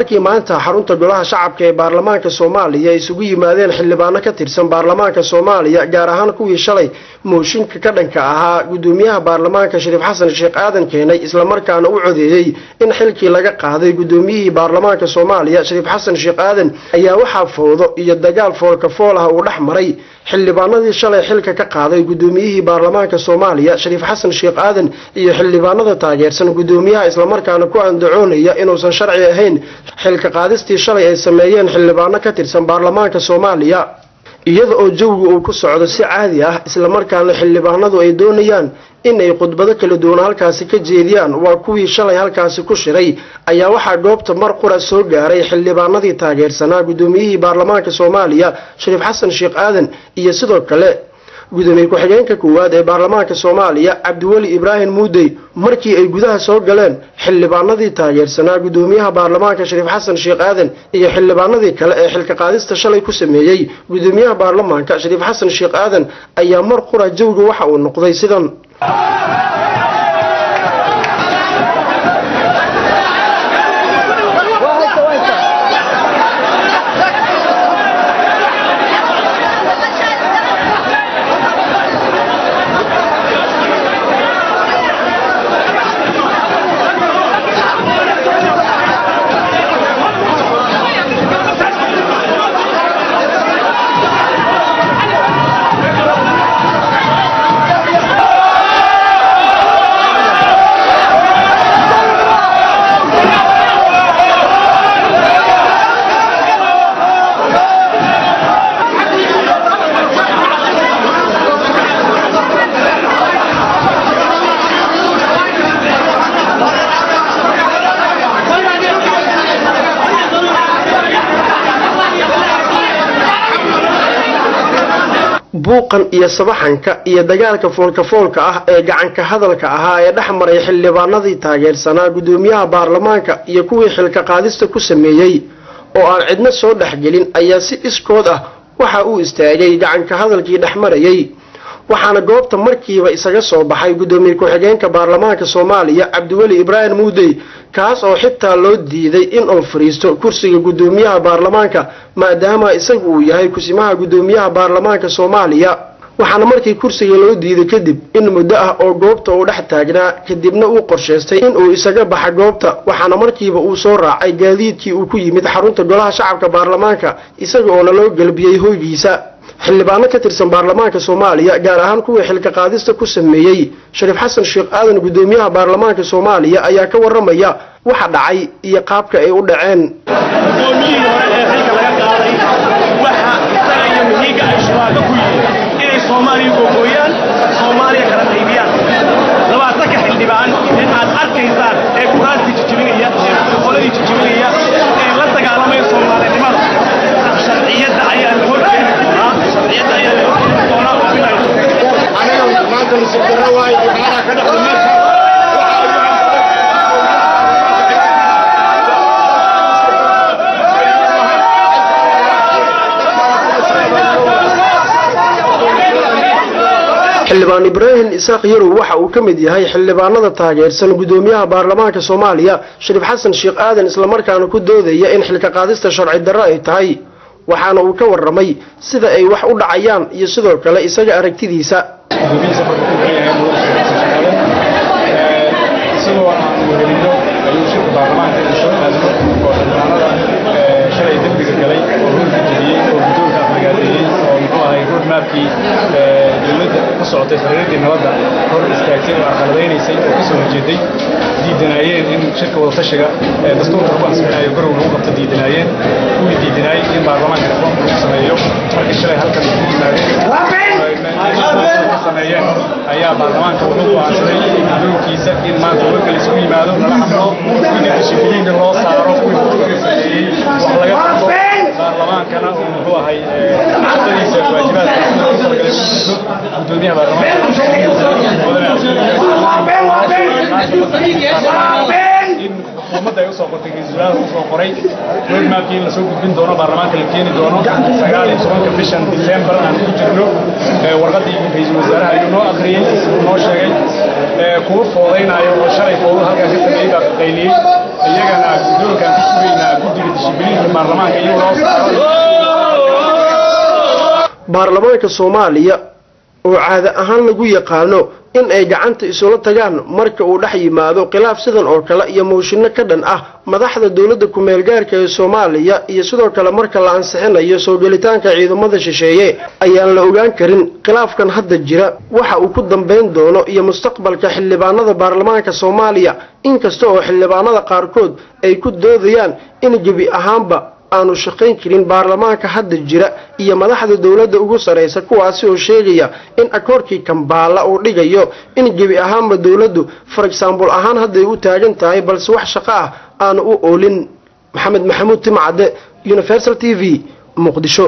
markii maanta xarunta golaha shacabka ee baarlamaanka Soomaaliya isugu yimaadeen xildhibaano ka tirsan baarlamaanka Soomaaliya gaar ahaan kuwii shalay mooshinka ka dhanka ahaa gudoomiyaha baarlamaanka Shariif Xasan Sheekh Aadan keenay isla markaana u codeeyay in xilkii laga qaaday gudoomiyihii baarlamaanka Soomaaliya Shariif Xasan Sheekh Aadan ayaa waxa fowdo iyo dagaal foolka fool ah uu dhaxmaray xildhibaanadii shalay xilka ka qaaday gudoomiyihii baarlamaanka Soomaaliya Shariif Xasan Sheekh Aadan iyo xildhibaanada taageersan gudoomiyaha isla markaana ku andacoonaya inuusan sharci ahayn xilka qaadistii shalay ay sameeyeen xildhibaano ka tirsan baarlamaanka Soomaaliya iyada oo jawigu uu ku socdo si caadi ah isla markaana xildhibaanadu ay doonayaan in ay khudbado kala duwan halkaasi ka jeediyaan waa kuwii shalay halkaasi ku shiray ayaa waxa goobta mar qura soo gaaray xildhibaanadii taageersanaa gudoomiyihii baarlamaanka Soomaaliya Shariif Xasan Sheekh Aadan iyo sidoo kale gudoomiye ku-xigeenka koowaad ee baarlamaanka Soomaaliya Cabdiwali Ibraahim Muudey markii ay gudaha soo galeen xildhibaanadii taageersanaa gudoomiyaha baarlamaanka Shariif Xasan Sheekh Aadan iyo xildhibaanadii kale ee xilka qaadista shalay ku sameeyay gudoomiyaha baarlamaanka Shariif Xasan Sheekh Aadan ayaa mar qura jawiga waxa uu noqday sidan buuqan iyo sabaxanka iyo dagaalka foolka ah ee gacanka hadalka ahaa ee dhaxmaray xildhibaanadii taageersanaa gudoomiyaha baarlamaanka iyo kuwii xilka qaadista ku sameeyay oo aan cidna soo dhaxgelin ayaa si iskood ah waxa uu istaagay gacanka hadalkii dhaxmarayay waxaana goobta markiiba isaga soo baxay gudoomiye ku-xigeenka baarlamaanka Soomaaliya Cabdiwali Ibraahim Muudey kaas oo xitaa loo diiday in uu fariisto kursiga gudoomiyaha baarlamaanka maadaama isagu uu yahay kusimaha gudoomiyaha baarlamaanka Soomaaliya waxaana markii kursiga loo diiday kadib in muddo ah oo goobta uu dhex taagnaa kadibna uu qorsheystay in uu isaga baxo goobta waxaana markiiba uu soo raacay gaadiidkii uu ku yimid xarunta golaha shacabka baarlamaanka isaga oo loo galbiyay hoygiisa xildhibaano ka tirsan baarlamaanka Soomaaliya gaar ahaan kuwii xilka qaadista ku sameeyay Shariif Xasan Sheekh Aadan gudoomiyaha baarlamaanka Soomaaliya ayaa ka waramaya waxa dhacay iyo qaabka ay u dhaceen gudoomiyihii hore ee xilka laga qaaday waxa isaga iyo mihiga ay shaqada ku yihiin inay Soomaaliya gooyaan Soomaaliya kala qaybiyaan labaatanka xildhibaan in aad arkaysaan ee kuraastii jijibinaya qoladii jijibinaya ee la dagaalamay Soomaalinimada sharciyada ayaa la horjeedaa xildhibaan Ibraahim Isaaq Yarow waxa uu ka mid yahay xildhibaanada taageersan gudoomiyaha baarlamaanka Soomaaliya Shariif Xasan Sheekh Aadan isla markaana ku doodaya in xilka qaadista sharci darro ay tahay waxaana uu ka waramay sida ay wax u dhacayaan iyo sidoo kale isaga aragtidiisa socotay xiriirkii nabadda hor istaagtay oo aqaladaynaysa oo ka soo horjeeday diidanaayeen in shirka wada tashiga dastuurka ku ansixinayo garow lagu qabto diidanaayeen kuwii diidanaayay in baarlamaanka reform lagu sameeyo markii shalay halkan ku yimaadeen ayaa baarlamaanka wuxuu go'aansaday guddoonkiisa in maanta warka la isugu yimaado lala hadlo in heshiisyada loo saaro kuwii sameeyey wax laga qabto baarlamaankana uu muxuu ahay shaqadiisa waajibaadkiisa gudoomiyaha baarlamaanka ummadda ay u soo qortay raiisul u soo qoray roadmapkii in la soo gudbin doono baarlamaanka la keeni doono 19 bishan December aan ku jirno warqadii raiisul wasaaraha ayuu noo akhriyay noo sheegay kuwa foodeynaayo oo shalay foodo halkan ka sameeyay qayliyay iyagana guddoonkan ku sugaynaa baarlamaanka in loo saaro baarlamaanka Soomaaliya oo caada ahaan lagu yaqaano in ay gacanta isula tagaan marka uu dhex yimaado khilaaf sidan oo kale iyo mooshinno ka dhan ah madaxda dawladda ku meel gaarka ee Soomaaliya iyo sidoo kale marka la ansixinayo soo gelitaanka ciidamada shisheeye ayaan la ogaan karin khilaafkan hadda jira waxa uu ku dambeyn doono iyo mustaqbalka xildhibaanada baarlamaanka Soomaaliya inkasta oo xildhibaanada qaarkood ay ku doodayaan in gebi ahaanba aanu shaqayn karin baarlamaanka hadda jira iyo madaxda dawladda ugu sareysa kuwaasi oo sheegaya in akoorkii Kampala uu dhigayo in gebi ahaanba dawladdu for example ahaan hadda u taagan tahay balse wax shaqo ah aanu u oolin. Maxamed Maxamuud Timcade, Universal TV, Muqdisho.